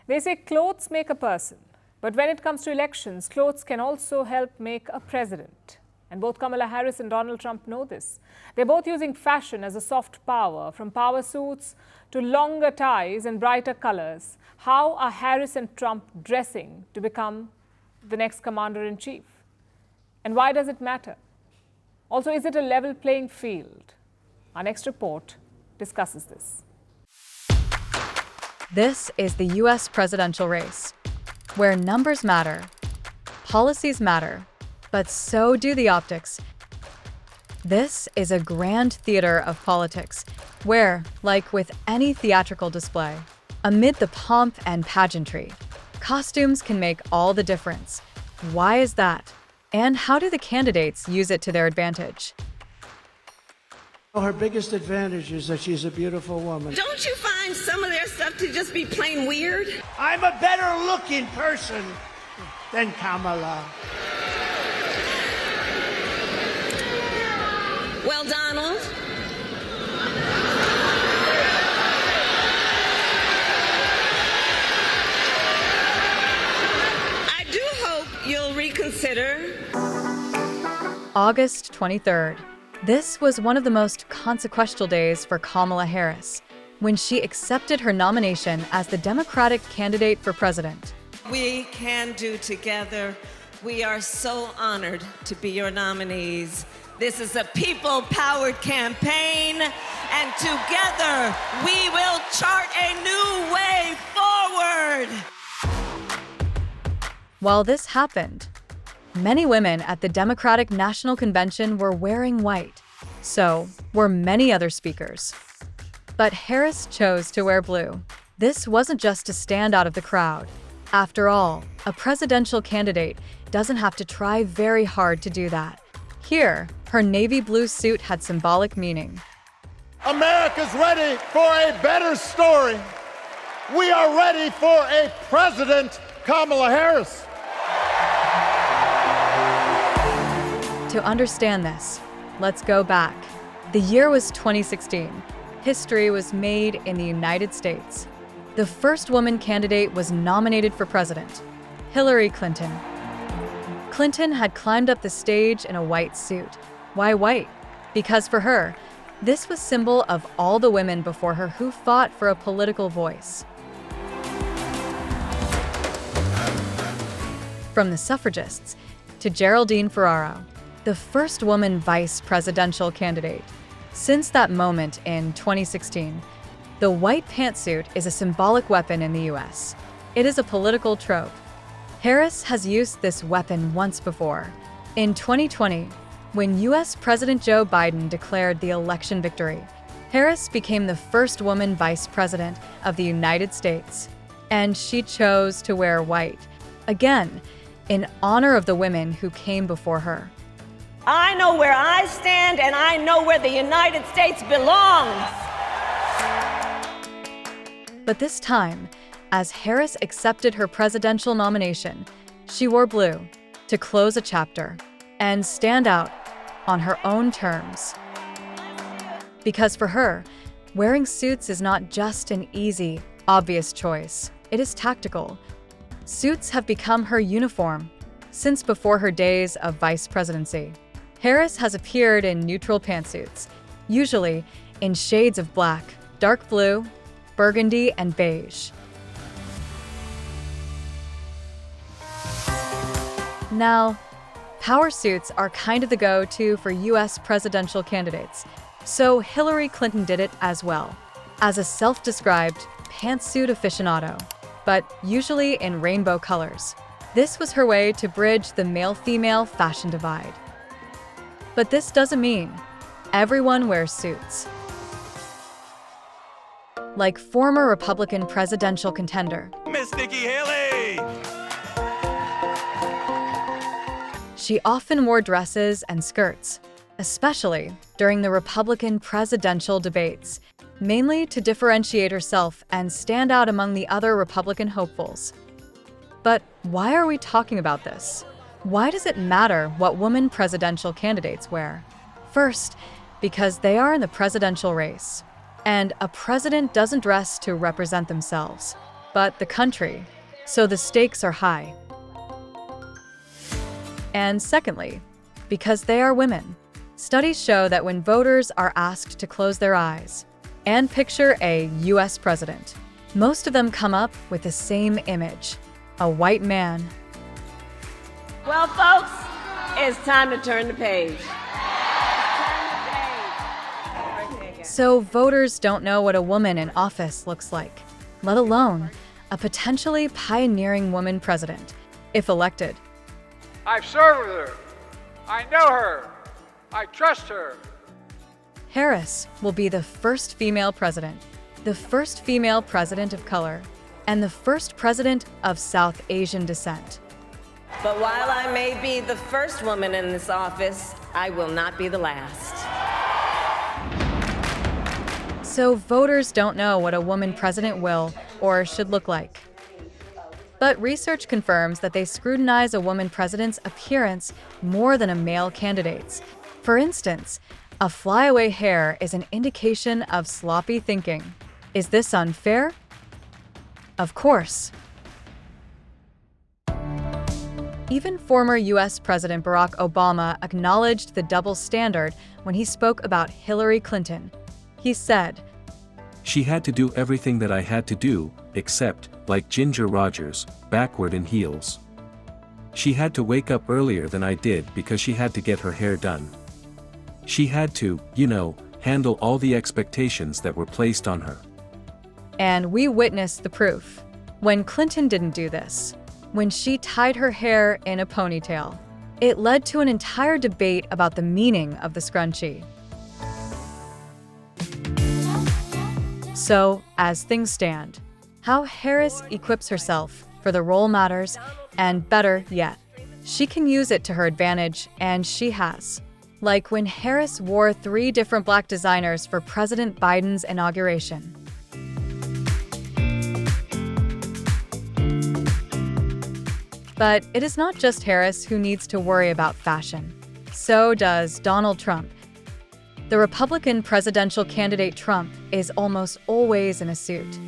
They say clothes make a person, but when it comes to elections, clothes can also help make a president. And both Kamala Harris and Donald Trump know this. They're both using fashion as a soft power, from power suits to longer ties and brighter colors. How are Harris and Trump dressing to become the next commander-in-chief? And why does it matter? Also, is it a level playing field? Our next report discusses this. This is the U.S. presidential race, where numbers matter, policies matter, but so do the optics. This is a grand theater of politics, where, like with any theatrical display, amid the pomp and pageantry, costumes can make all the difference. Why is that? And how do the candidates use it to their advantage? Her biggest advantage is that she's a beautiful woman. Don't you find some of their stuff to just be plain weird? I'm a better looking person than Kamala. Well, Donald, I do hope you'll reconsider. August 23rd. This was one of the most consequential days for Kamala Harris, when she accepted her nomination as the Democratic candidate for president. We can do together. We are so honored to be your nominees. This is a people-powered campaign, and together we will chart a new way forward. While this happened, many women at the Democratic National Convention were wearing white. So were many other speakers. But Harris chose to wear blue. This wasn't just to stand out of the crowd. After all, a presidential candidate doesn't have to try very hard to do that. Here, her navy blue suit had symbolic meaning. America's ready for a better story. We are ready for a President Kamala Harris. To understand this, let's go back. The year was 2016. History was made in the United States. The first woman candidate was nominated for president, Hillary Clinton. Clinton had climbed up the stage in a white suit. Why white? Because for her, this was symbol of all the women before her who fought for a political voice. From the suffragists to Geraldine Ferraro, the first woman vice presidential candidate. Since that moment in 2016, the white pantsuit is a symbolic weapon in the U.S. It is a political trope. Harris has used this weapon once before. In 2020, when U.S. President Joe Biden declared the election victory, Harris became the first woman vice president of the United States. And she chose to wear white, again, in honor of the women who came before her. I know where I stand, and I know where the United States belongs. But this time, as Harris accepted her presidential nomination, she wore blue to close a chapter and stand out on her own terms. Because for her, wearing suits is not just an easy, obvious choice. It is tactical. Suits have become her uniform since before her days of vice presidency. Harris has appeared in neutral pantsuits, usually in shades of black, dark blue, burgundy, and beige. Now, power suits are kind of the go-to for U.S. presidential candidates, so Hillary Clinton did it as well, as a self-described pantsuit aficionado, but usually in rainbow colors. This was her way to bridge the male-female fashion divide. But this doesn't mean everyone wears suits. Like former Republican presidential contender Miss Nikki Haley. She often wore dresses and skirts, especially during the Republican presidential debates, mainly to differentiate herself and stand out among the other Republican hopefuls. But why are we talking about this? Why does it matter what woman presidential candidates wear? First, because they are in the presidential race. And a president doesn't dress to represent themselves, but the country, so the stakes are high. And secondly, because they are women. Studies show that when voters are asked to close their eyes and picture a US president, most of them come up with the same image, a white man. Well, folks, it's time to turn the page. So voters don't know what a woman in office looks like, let alone a potentially pioneering woman president, if elected. I've served with her. I know her. I trust her. Harris will be the first female president, the first female president of color, and the first president of South Asian descent. But while I may be the first woman in this office, I will not be the last. So voters don't know what a woman president will or should look like. But research confirms that they scrutinize a woman president's appearance more than a male candidate's. For instance, a flyaway hair is an indication of sloppy thinking. Is this unfair? Of course. Even former US President Barack Obama acknowledged the double standard when he spoke about Hillary Clinton. He said, "She had to do everything that I had to do, except, like Ginger Rogers, backward in heels. She had to wake up earlier than I did because she had to get her hair done. She had to, handle all the expectations that were placed on her." And we witnessed the proof. When Clinton didn't do this, when she tied her hair in a ponytail, it led to an entire debate about the meaning of the scrunchie. So, as things stand, how Harris equips herself for the role matters, and better yet, she can use it to her advantage, and she has. Like when Harris wore 3 different black designers for President Biden's inauguration. But it is not just Harris who needs to worry about fashion. So does Donald Trump. The Republican presidential candidate Trump is almost always in a suit.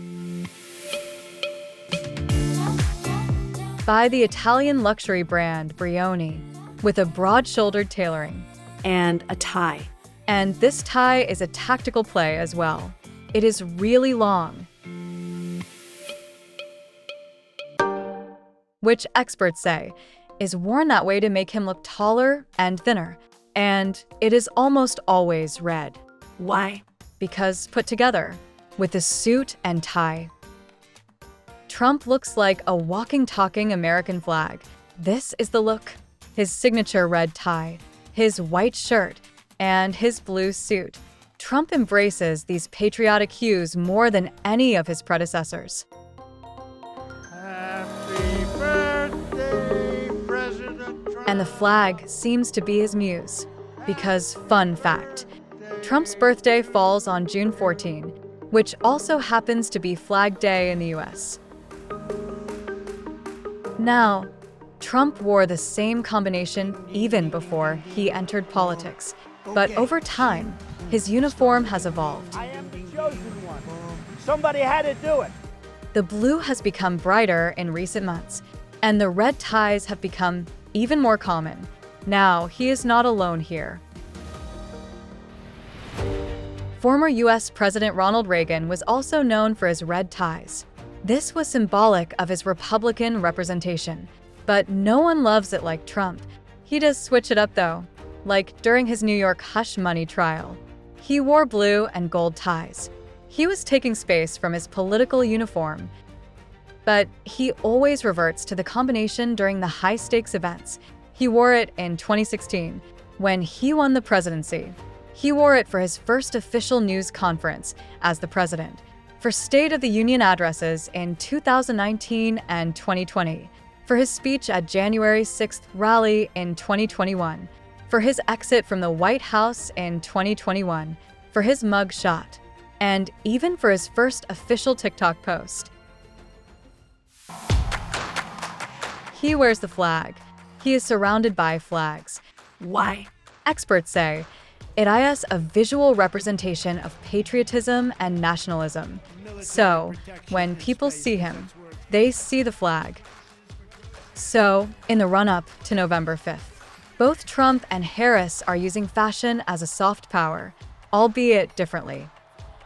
By the Italian luxury brand Brioni, with a broad-shouldered tailoring. And a tie. And this tie is a tactical play as well. It is really long, which experts say is worn that way to make him look taller and thinner. And it is almost always red. Why? Because put together with a suit and tie, Trump looks like a walking, talking American flag. This is the look. His signature red tie, his white shirt, and his blue suit. Trump embraces these patriotic hues more than any of his predecessors. Happy birthday, President Trump. And the flag seems to be his muse. Because, fun fact, Trump's birthday falls on June 14, which also happens to be Flag Day in the US. Now, Trump wore the same combination even before he entered politics. But over time, his uniform has evolved. I am the chosen one. Somebody had to do it. The blue has become brighter in recent months, and the red ties have become even more common. Now, he is not alone here. Former US President Ronald Reagan was also known for his red ties. This was symbolic of his Republican representation. But no one loves it like Trump. He does switch it up though, like during his New York hush money trial. He wore blue and gold ties. He was taking space from his political uniform. But he always reverts to the combination during the high-stakes events. He wore it in 2016, when he won the presidency. He wore it for his first official news conference as the president, for State of the Union addresses in 2019 and 2020, for his speech at January 6th rally in 2021, for his exit from the White House in 2021, for his mug shot, and even for his first official TikTok post. He wears the flag. He is surrounded by flags. Why? Experts say it is a visual representation of patriotism and nationalism. So, when people see him, They see the flag. So, in the run-up to November 5th, both Trump and Harris are using fashion as a soft power, albeit differently.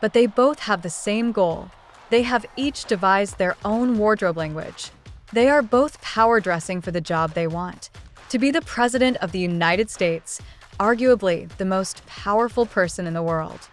But they both have the same goal. They have each devised their own wardrobe language. They are both power dressing for the job they want, to be the President of the United States, arguably the most powerful person in the world.